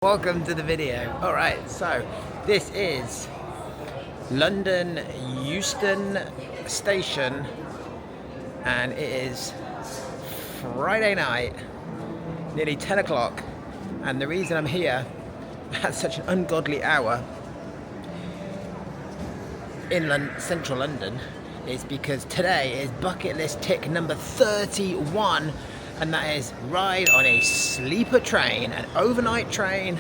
Welcome to the video. Alright, so this is London Euston Station and it is Friday night, nearly 10 o'clock, and the reason I'm here at such an ungodly hour in central London is because today is bucket list tick number 31, and that is ride on a sleeper train, an overnight train,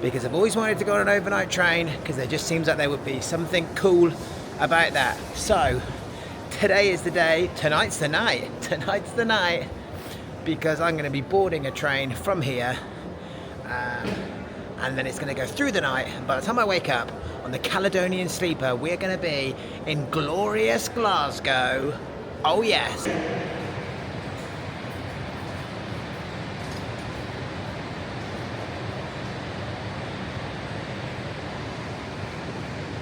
because I've always wanted to go on an overnight train because there just seems like there would be something cool about that. So today is the day, tonight's the night, because I'm going to be boarding a train from here, and then it's going to go through the night. By the time I wake up on the Caledonian Sleeper, we're going to be in glorious Glasgow. Oh yes.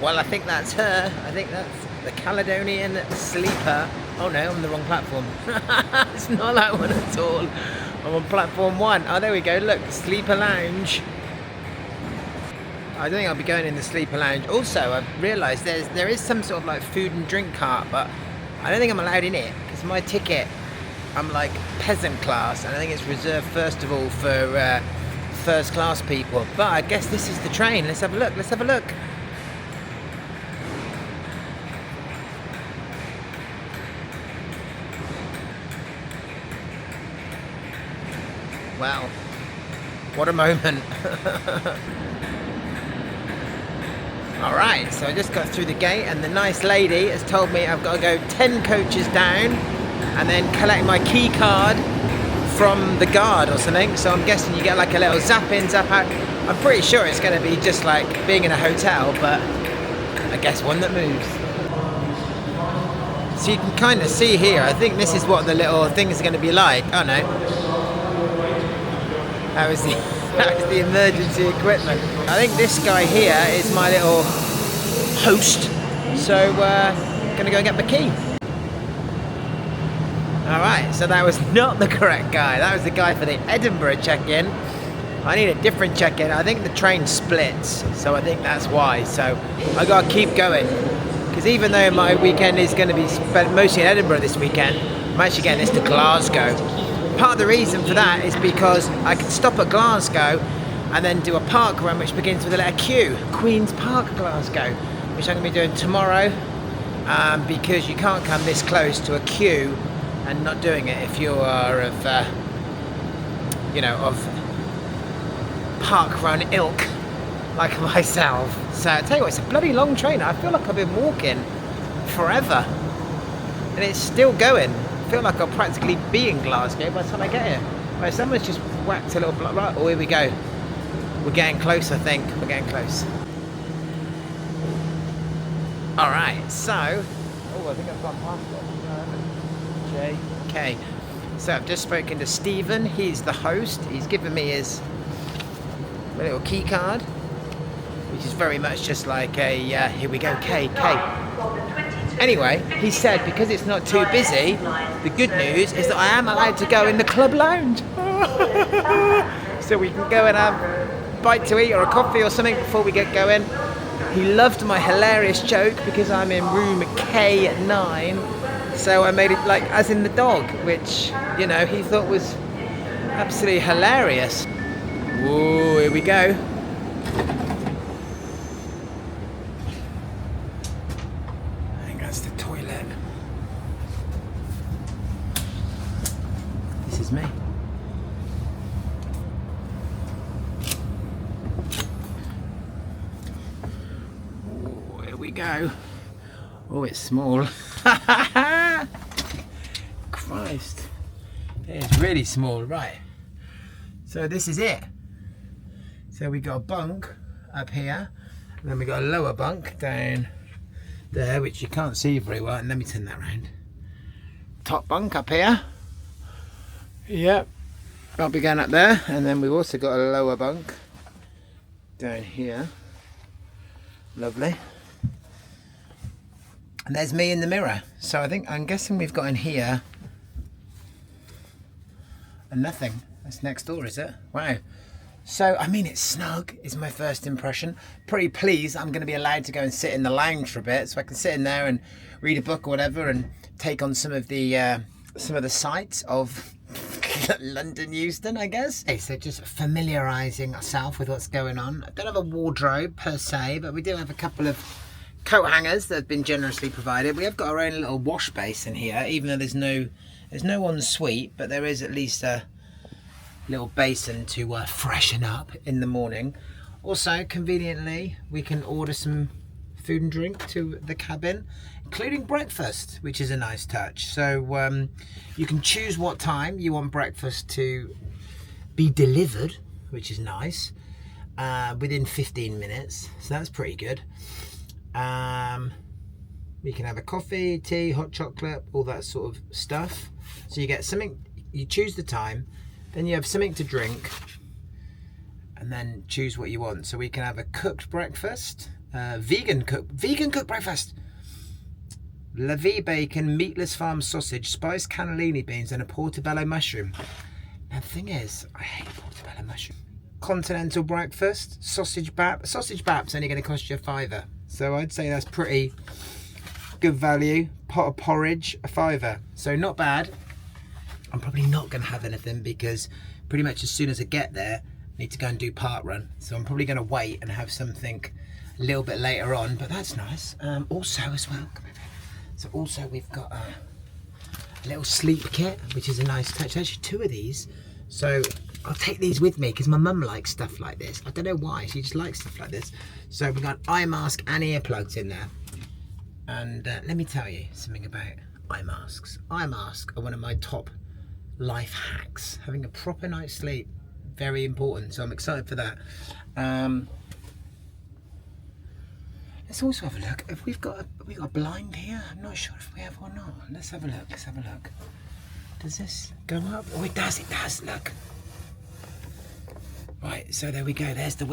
Well, I think that's her. I think that's the Caledonian Sleeper. Oh no, I'm on the wrong platform. It's not that one at all. I'm on platform 1. Oh, there we go. Look, Sleeper Lounge. I don't think I'll be going in the Sleeper Lounge. Also, I've realised there is some sort of like food and drink cart, but I don't think I'm allowed in it because my ticket, I'm like peasant class, and I think it's reserved first of all for first class people. But I guess this is the train. Let's have a look. Let's have a look. Wow, what a moment. Alright, so I just got through the gate and the nice lady has told me I've got to go 10 coaches down and then collect my key card from the guard or something. So I'm guessing you get like a little zap in, zap out. I'm pretty sure it's going to be just like being in a hotel, but I guess one that moves. So you can kind of see here, I think this is what the little things are going to be like. Oh no. That was the emergency equipment. I think this guy here is my little host, so gonna go get my key. Alright, so that was not the correct guy. That was the guy for the Edinburgh check-in. I need a different check-in. I think the train splits, so I think that's why. So I gotta keep going, because even though my weekend is going to be spent mostly in Edinburgh this weekend, I'm actually getting this to Glasgow. Part of the reason for that is because I can stop at Glasgow and then do a park run which begins with a letter Q, Queen's Park, Glasgow, which I'm going to be doing tomorrow, because you can't come this close to a queue and not doing it if you are of, of park run ilk like myself. So I tell you what, it's a bloody long train. I feel like I've been walking forever and it's still going. I feel like I'll practically be in Glasgow by the time I get here. Right, someone's just whacked a little block. Right, oh, here we go. We're getting close, I think. We're getting close. Alright, so... Oh, I think I've gone past it. JK. So I've just spoken to Stephen. He's the host. He's given me his little key card, which is very much just like a, here we go, K. Anyway, he said because it's not too busy, the good news is that I am allowed to go in the club lounge. So we can go and have a bite to eat or a coffee or something before we get going. He loved my hilarious joke because I'm in room K9. So I made it like as in the dog, which, he thought was absolutely hilarious. Whoa, here we go. Me. Oh, here we go. Oh, it's small. Christ. It's really small, right. So this is it. So we got a bunk up here, and then we got a lower bunk down there, which you can't see very well. And let me turn that around. Top bunk up here. Yep, I'll be going up there, and then we've also got a lower bunk down here. Lovely. And there's me in the mirror. So I'm guessing we've got in here and nothing. That's next door, is it? Wow. So, I mean, it's snug, is my first impression. Pretty pleased I'm going to be allowed to go and sit in the lounge for a bit, so I can sit in there and read a book or whatever and take on some of the sights of London Euston, I guess. Okay, so just familiarising ourselves with what's going on. I don't have a wardrobe per se, but we do have a couple of coat hangers that have been generously provided. We have got our own little wash basin here, even though there's no ensuite, but there is at least a little basin to freshen up in the morning. Also, conveniently, we can order some food and drink to the cabin, including breakfast, which is a nice touch. So you can choose what time you want breakfast to be delivered, which is nice, within 15 minutes. So that's pretty good. We can have a coffee, tea, hot chocolate, all that sort of stuff. So you get something, you choose the time, then you have something to drink, and then choose what you want. So we can have a cooked breakfast, vegan cooked breakfast, La Vie bacon, meatless farm sausage, spiced cannellini beans, and a portobello mushroom. Now the thing is, I hate portobello mushroom. Continental breakfast, sausage bap. Sausage bap's only going to cost you £5, so I'd say that's pretty good value. Pot of porridge, a £5, so not bad. I'm probably not going to have anything because pretty much as soon as I get there, I need to go and do parkrun. So I'm probably going to wait and have something a little bit later on, but that's nice. Also as well, come over. So also we've got a little sleep kit, which is a nice touch. Actually 2 of these. So I'll take these with me because my mum likes stuff like this. I don't know why, she just likes stuff like this. So we've got eye mask and earplugs in there. And let me tell you something about eye masks. Eye masks are one of my top life hacks. Having a proper night's sleep, very important, so I'm excited for that. Let's also have a look if we've got a blind here. I'm not sure if we have or not. Let's have a look. Does this go up? Oh, it does, look. Right, so there we go, there's the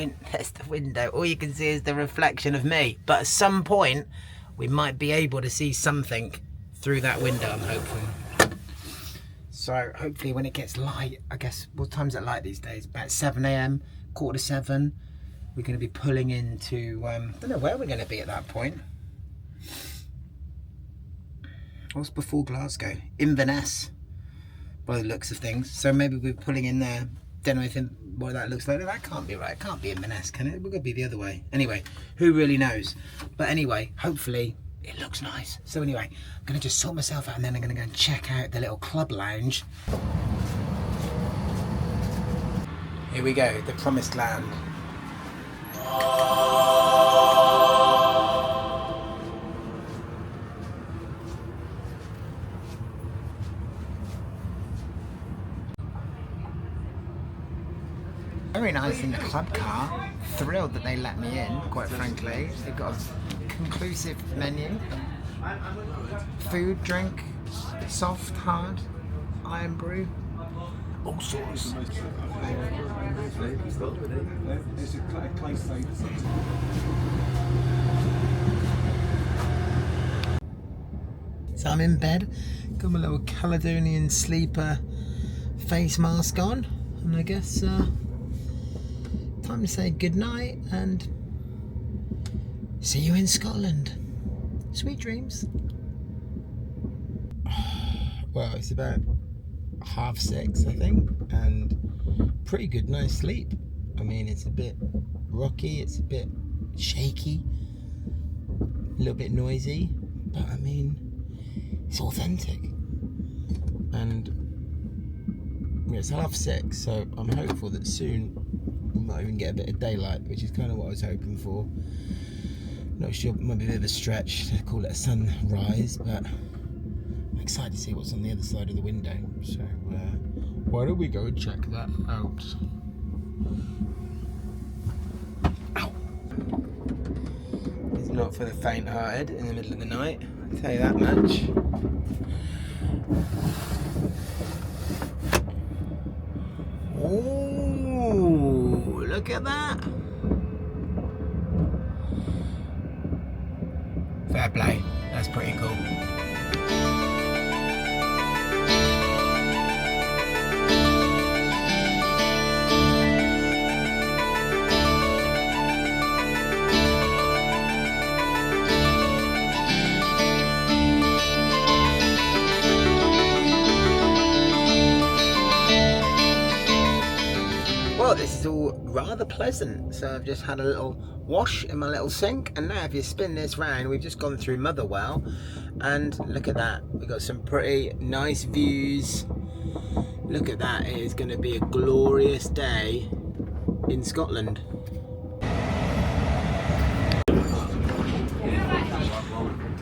window. All you can see is the reflection of me, but at some point we might be able to see something through that window, I'm hoping. So hopefully when it gets light, I guess, what time's it light these days? About 7 AM, 6:45. We're going to be pulling into, I don't know where we're going to be at that point. What's before Glasgow? Inverness, by the looks of things. So maybe we're pulling in there. Don't know what that looks like. That can't be right. It can't be Inverness, can it? We're going to be the other way. Anyway, who really knows? But anyway, hopefully it looks nice. So anyway, I'm going to just sort myself out and then I'm going to go and check out the little club lounge. Here we go, the promised land. Very nice in the club car. Thrilled that they let me in, quite frankly. They've got a conclusive menu. Food, drink, soft, hard, iron brew, all sorts. So I'm in bed, got my little Caledonian Sleeper face mask on, and I guess time to say goodnight and see you in Scotland. Sweet dreams. Well, it's about 6:30, I think, and pretty good night's sleep. I mean, it's a bit rocky, it's a bit shaky, a little bit noisy, but I mean, it's authentic. And it's 6:30, so I'm hopeful that soon we might even get a bit of daylight, which is kind of what I was hoping for. Not sure, it might be a bit of a stretch to call it a sunrise, but I'm excited to see what's on the other side of the window. So why don't we go and check that out? Ow! It's not for the faint-hearted in the middle of the night, I'll tell you that much. Oh, look at that! Fair play, that's pretty cool. rather pleasant. So I've just had a little wash in my little sink, and now if you spin this round, we've just gone through Motherwell, and look at that, we've got some pretty nice views. Look at that, it is going to be a glorious day in Scotland.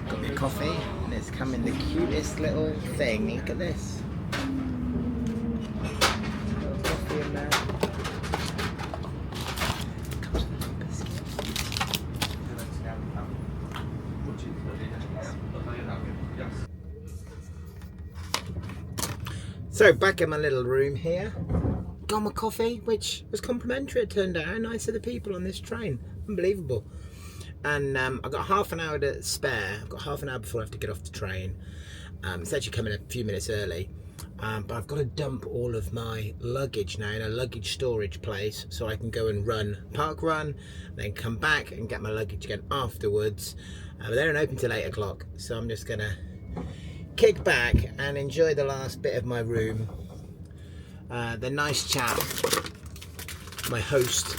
Got me a coffee, and it's come in the cutest little thing. Look at this. Little coffee in there. So back in my little room here, got my coffee, which was complimentary. It turned out. How nice are the people on this train? Unbelievable. And I've got half an hour to spare. I've got half an hour before I have to get off the train. It's actually coming a few minutes early, but I've got to dump all of my luggage now in a luggage storage place, so I can go and run parkrun, then come back and get my luggage again afterwards. But they don't open till 8 o'clock, so I'm just gonna kick back and enjoy the last bit of my room. The nice chap, my host,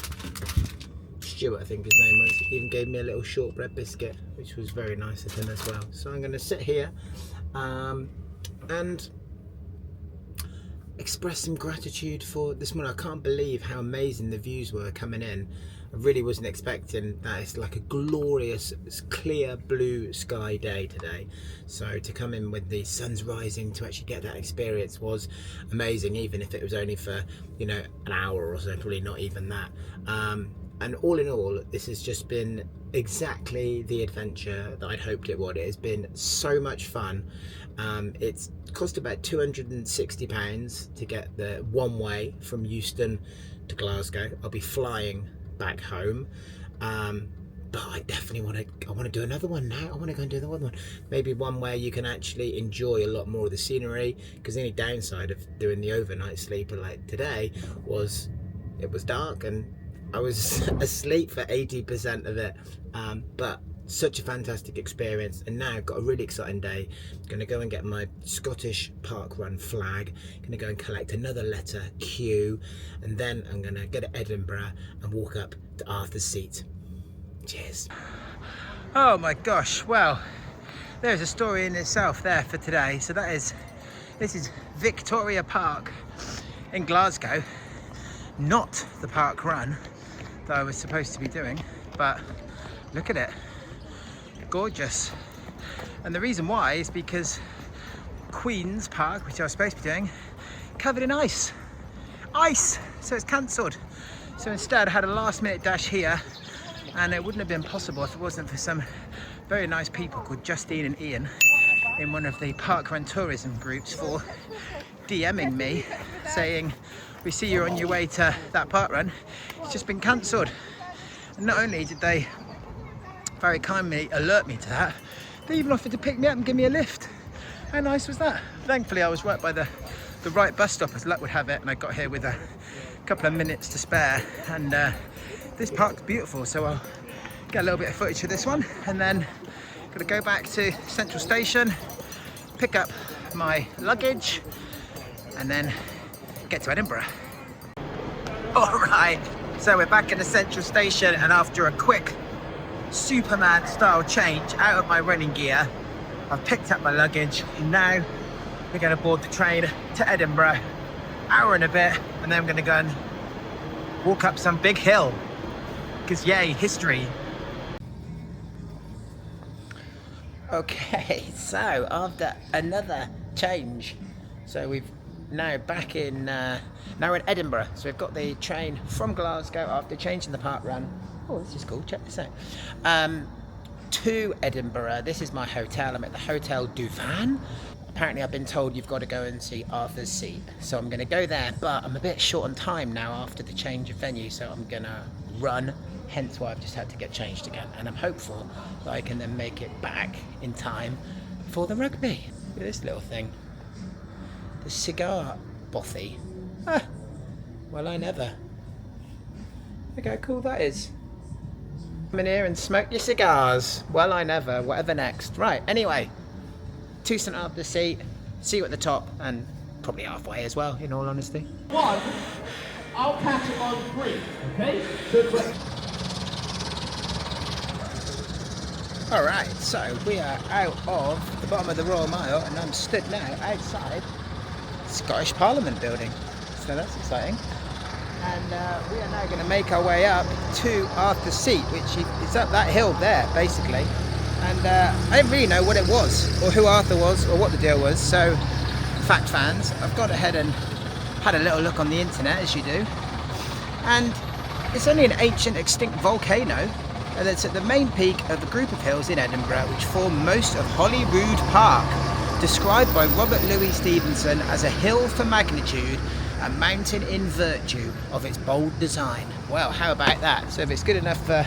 Stuart I think his name was, even gave me a little shortbread biscuit, which was very nice of him as well. So I'm going to sit here and express some gratitude for this morning. I can't believe how amazing the views were coming in. I really wasn't expecting that. It's like a glorious clear blue sky day today, so to come in with the sun's rising, to actually get that experience was amazing, even if it was only for, you know, an hour or so, probably not even that. And all in all, this has just been exactly the adventure that I'd hoped it would. It has been so much fun. It's cost about £260 to get the one way from Euston to Glasgow. I'll be flying back home, but I definitely want to do another one now. I want to go and do the other one, maybe one where you can actually enjoy a lot more of the scenery, because the only downside of doing the overnight sleeper like today was it was dark and I was asleep for 80% of it, but such a fantastic experience. And now I've got a really exciting day. I'm going to go and get my Scottish parkrun flag, going to go and collect another letter Q, and then I'm going to go to Edinburgh and walk up to Arthur's Seat. Cheers. Oh my gosh, well, there's a story in itself there for today. So this is Victoria Park in Glasgow, not the park run that I was supposed to be doing, but look at it. Gorgeous. And the reason why is because Queen's Park, which I was supposed to be doing, covered in ice, so it's cancelled. So instead I had a last minute dash here, and it wouldn't have been possible if it wasn't for some very nice people called Justine and Ian in one of the parkrun tourism groups for DMing me saying, we see you're on your way to that parkrun, it's just been cancelled. And not only did they very kindly alert me to that, they even offered to pick me up and give me a lift. How nice was that? Thankfully I was right by the right bus stop, as luck would have it, and I got here with a couple of minutes to spare. And this park's beautiful, so I'll get a little bit of footage of this one, and then gotta go back to Central Station, pick up my luggage, and then get to Edinburgh. Alright, so we're back in the Central Station, and after a quick Superman style change out of my running gear, I've picked up my luggage, and now we're going to board the train to Edinburgh, hour and a bit, and then I'm going to go and walk up some big hill, because yay, history. Okay, so after another change, so we've now back in now we're in Edinburgh. So we've got the train from Glasgow after changing the park run. Oh, this is cool, check this out. To Edinburgh. This is my hotel. I'm at the Hotel Duvan. Apparently I've been told you've got to go and see Arthur's Seat, so I'm going to go there, but I'm a bit short on time now after the change of venue, so I'm going to run, hence why I've just had to get changed again, and I'm hopeful that I can then make it back in time for the rugby. Look at this little thing, the cigar bothy. Well, I never. Look how cool that is. Come in here and smoke your cigars. Well, I never. Whatever next. Right, anyway, to St Arthur's Seat, see you at the top, and probably halfway as well, in all honesty. One, I'll catch it on 3, okay? Good play. Alright, so we are out of the bottom of the Royal Mile and I'm stood now outside Scottish Parliament building. So that's exciting. And we are now going to make our way up to Arthur's Seat, which is up that hill there, basically. And I didn't really know what it was, or who Arthur was, or what the deal was. So, fact fans, I've gone ahead and had a little look on the internet, as you do. And it's only an ancient extinct volcano. And it's at the main peak of a group of hills in Edinburgh which form most of Holyrood Park, described by Robert Louis Stevenson as a hill for magnitude, a mountain in virtue of its bold design. Well, how about that? So if it's good enough for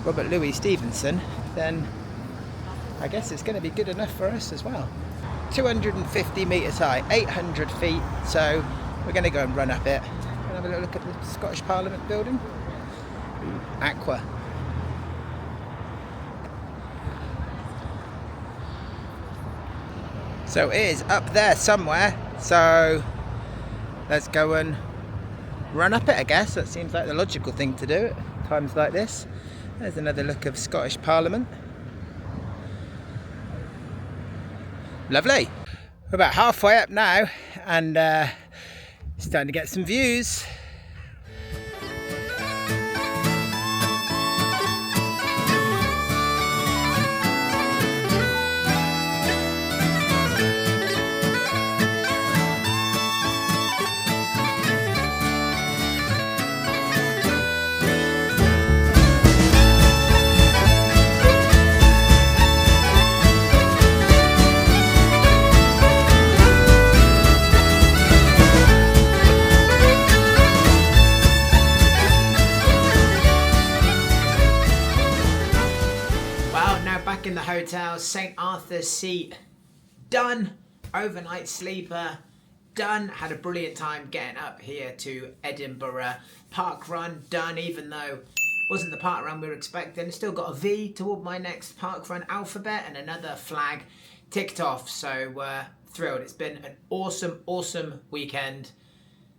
Robert Louis Stevenson, then I guess it's going to be good enough for us as well. 250 metres high, 800 feet, so we're going to go and run up it and have a little look at the Scottish Parliament building. Aqua. So it is up there somewhere, so let's go and run up it, I guess. That seems like the logical thing to do at times like this. There's another look of Scottish Parliament. Lovely. We're about halfway up now and it's starting to get some views. Back in the hotel, St. Arthur's Seat, done. Overnight sleeper, done. Had a brilliant time getting up here to Edinburgh. Park run, done, even though it wasn't the park run we were expecting. Still got a V toward my next park run alphabet and another flag ticked off. So thrilled. It's been an awesome weekend.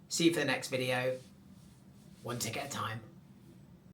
See you for the next video. One ticket at a time.